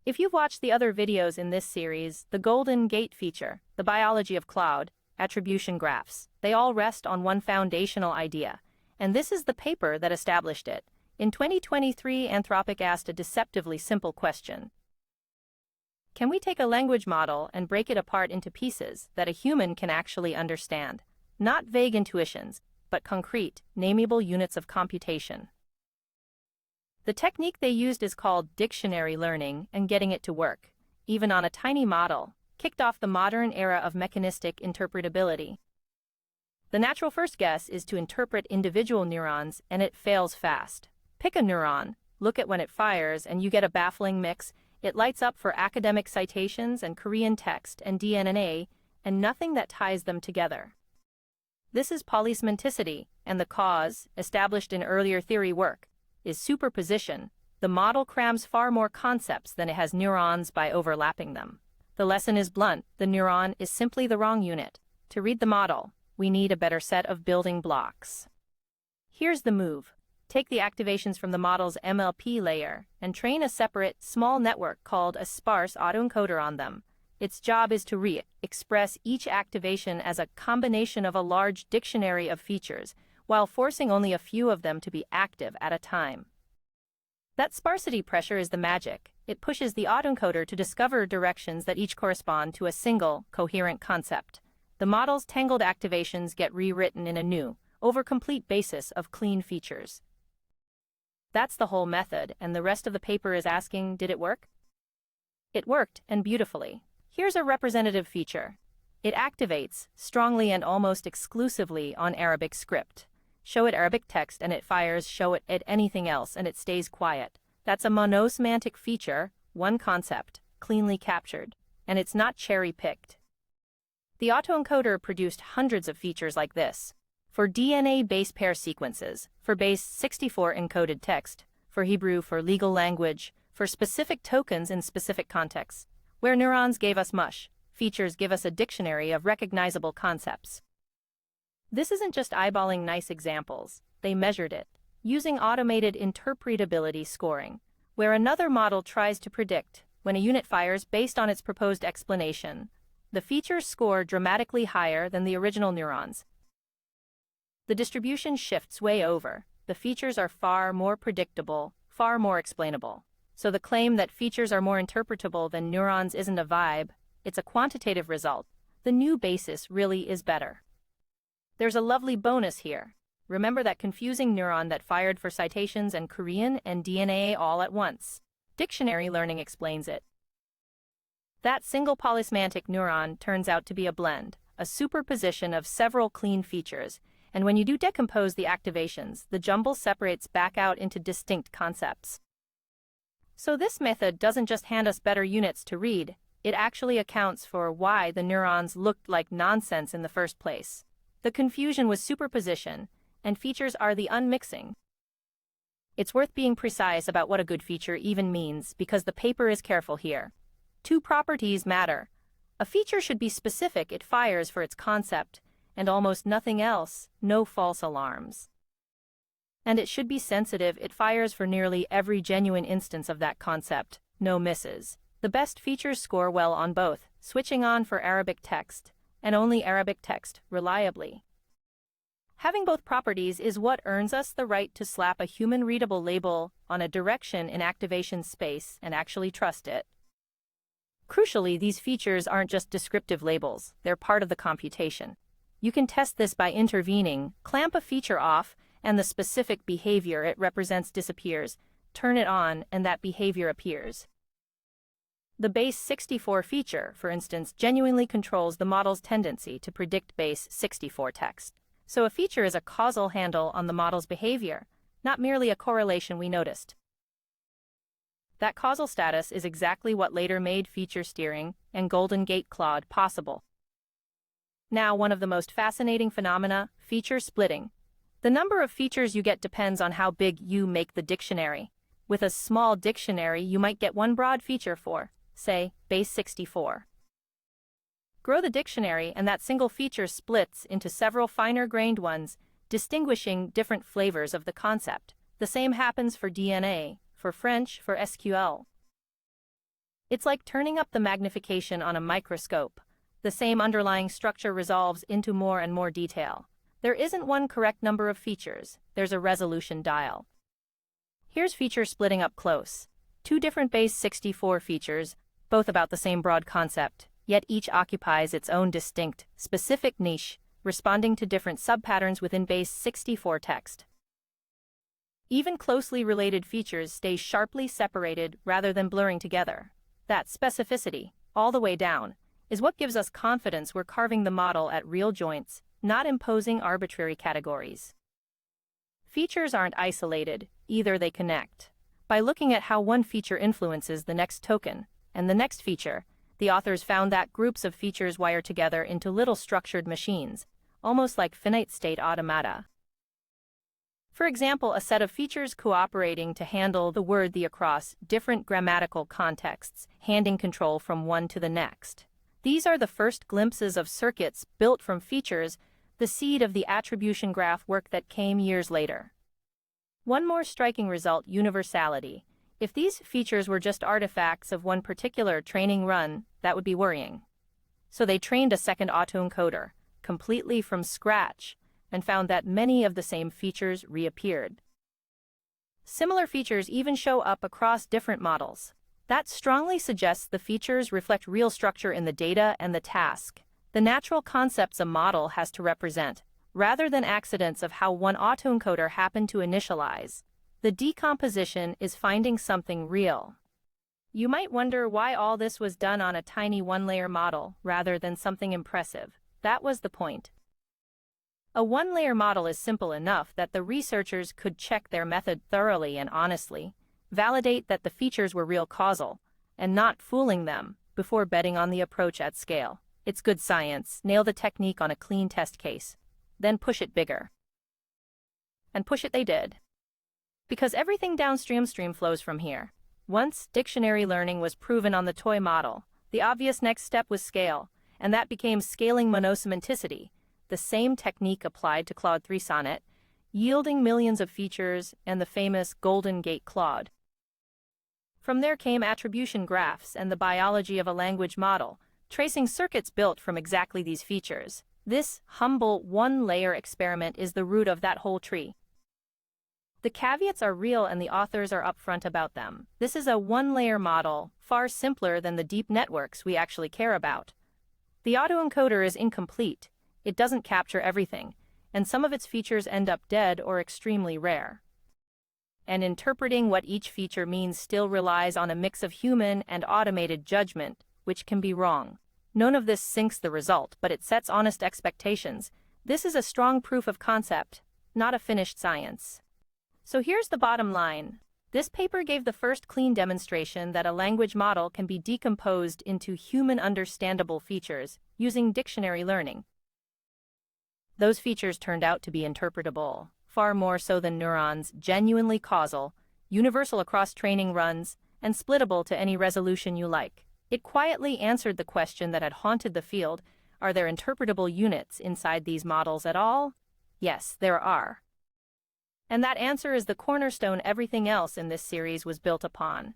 If you've watched the other videos in this series, the Golden Gate feature, the biology of Claude, attribution graphs, they all rest on one foundational idea, and this is the paper that established it. In 2023, Anthropic asked a deceptively simple question. Can we take a language model and break it apart into pieces that a human can actually understand? Not vague intuitions, but concrete, namable units of computation. The technique they used is called dictionary learning, and getting it to work, even on a tiny model, kicked off the modern era of mechanistic interpretability. The natural first guess is to interpret individual neurons, and it fails fast. Pick a neuron, look at when it fires, and you get a baffling mix. It lights up for academic citations and Korean text and DNA, and nothing that ties them together. This is polysemanticity, and the cause, established in earlier theory work, is superposition. The model crams far more concepts than it has neurons by overlapping them. The lesson is blunt: the neuron is simply the wrong unit. To read the model, we need a better set of building blocks. Here's the move. Take the activations from the model's MLP layer and train a separate, small network called a sparse autoencoder on them. Its job is to express each activation as a combination of a large dictionary of features, while forcing only a few of them to be active at a time. That sparsity pressure is the magic. It pushes the autoencoder to discover directions that each correspond to a single, coherent concept. The model's tangled activations get rewritten in a new, over-complete basis of clean features. That's the whole method, and the rest of the paper is asking, did it work? It worked, and beautifully. Here's a representative feature. It activates, strongly and almost exclusively, on Arabic script. Show it Arabic text and it fires, show it anything else and it stays quiet. That's a monosemantic feature, one concept, cleanly captured, and it's not cherry-picked. The autoencoder produced hundreds of features like this. For DNA base pair sequences, for base 64 encoded text, for Hebrew, for legal language, for specific tokens in specific contexts. Where neurons gave us mush, features give us a dictionary of recognizable concepts. This isn't just eyeballing nice examples, they measured it, using automated interpretability scoring, where another model tries to predict when a unit fires based on its proposed explanation. The features score dramatically higher than the original neurons. The distribution shifts way over. The features are far more predictable, far more explainable. So the claim that features are more interpretable than neurons isn't a vibe, it's a quantitative result. The new basis really is better. There's a lovely bonus here. Remember that confusing neuron that fired for citations and Korean and DNA all at once? Dictionary learning explains it. That single polysemantic neuron turns out to be a blend, a superposition of several clean features, and when you do decompose the activations, the jumble separates back out into distinct concepts. So this method doesn't just hand us better units to read, it actually accounts for why the neurons looked like nonsense in the first place. The confusion was superposition, and features are the unmixing. It's worth being precise about what a good feature even means, because the paper is careful here. Two properties matter. A feature should be specific, it fires for its concept, and almost nothing else, no false alarms. And it should be sensitive, it fires for nearly every genuine instance of that concept, no misses. The best features score well on both, switching on for Arabic text, and only Arabic text, reliably. Having both properties is what earns us the right to slap a human-readable label on a direction in activation space and actually trust it. Crucially, these features aren't just descriptive labels, they're part of the computation. You can test this by intervening, clamp a feature off, and the specific behavior it represents disappears, turn it on, and that behavior appears. The base 64 feature, for instance, genuinely controls the model's tendency to predict base 64 text. So a feature is a causal handle on the model's behavior, not merely a correlation we noticed. That causal status is exactly what later made feature steering and Golden Gate Claude possible. Now, one of the most fascinating phenomena, feature splitting. The number of features you get depends on how big you make the dictionary. With a small dictionary, you might get one broad feature for, say, base 64. Grow the dictionary and that single feature splits into several finer-grained ones, distinguishing different flavors of the concept. The same happens for DNA, for French, for SQL. It's like turning up the magnification on a microscope. The same underlying structure resolves into more and more detail. There isn't one correct number of features, there's a resolution dial. Here's feature splitting up close. Two different base 64 features, both about the same broad concept, yet each occupies its own distinct, specific niche, responding to different subpatterns within base 64 text. Even closely related features stay sharply separated rather than blurring together. That specificity, all the way down, is what gives us confidence we're carving the model at real joints, not imposing arbitrary categories. Features aren't isolated, either they connect. By looking at how one feature influences the next token, and the next feature, the authors found that groups of features wire together into little structured machines, almost like finite-state automata. For example, a set of features cooperating to handle the word the across different grammatical contexts, handing control from one to the next. These are the first glimpses of circuits built from features, the seed of the attribution graph work that came years later. One more striking result: universality. If these features were just artifacts of one particular training run, that would be worrying. So they trained a second autoencoder, completely from scratch, and found that many of the same features reappeared. Similar features even show up across different models. That strongly suggests the features reflect real structure in the data and the task, the natural concepts a model has to represent, rather than accidents of how one autoencoder happened to initialize. The decomposition is finding something real. You might wonder why all this was done on a tiny one-layer model rather than something impressive. That was the point. A one-layer model is simple enough that the researchers could check their method thoroughly and honestly, validate that the features were real causal, and not fooling them, before betting on the approach at scale. It's good science. Nail the technique on a clean test case, then push it bigger. And push it they did. Because everything downstream flows from here. Once dictionary learning was proven on the toy model, the obvious next step was scale, and that became scaling monosemanticity, the same technique applied to Claude 3 Sonnet, yielding millions of features and the famous Golden Gate Claude. From there came attribution graphs and the biology of a language model, tracing circuits built from exactly these features. This humble one-layer experiment is the root of that whole tree. The caveats are real and the authors are upfront about them. This is a one-layer model, far simpler than the deep networks we actually care about. The autoencoder is incomplete. It doesn't capture everything, and some of its features end up dead or extremely rare. And interpreting what each feature means still relies on a mix of human and automated judgment, which can be wrong. None of this sinks the result, but it sets honest expectations. This is a strong proof of concept, not a finished science. So here's the bottom line. This paper gave the first clean demonstration that a language model can be decomposed into human-understandable features using dictionary learning. Those features turned out to be interpretable, far more so than neurons, genuinely causal, universal across training runs, and splittable to any resolution you like. It quietly answered the question that had haunted the field: are there interpretable units inside these models at all? Yes, there are. And that answer is the cornerstone everything else in this series was built upon.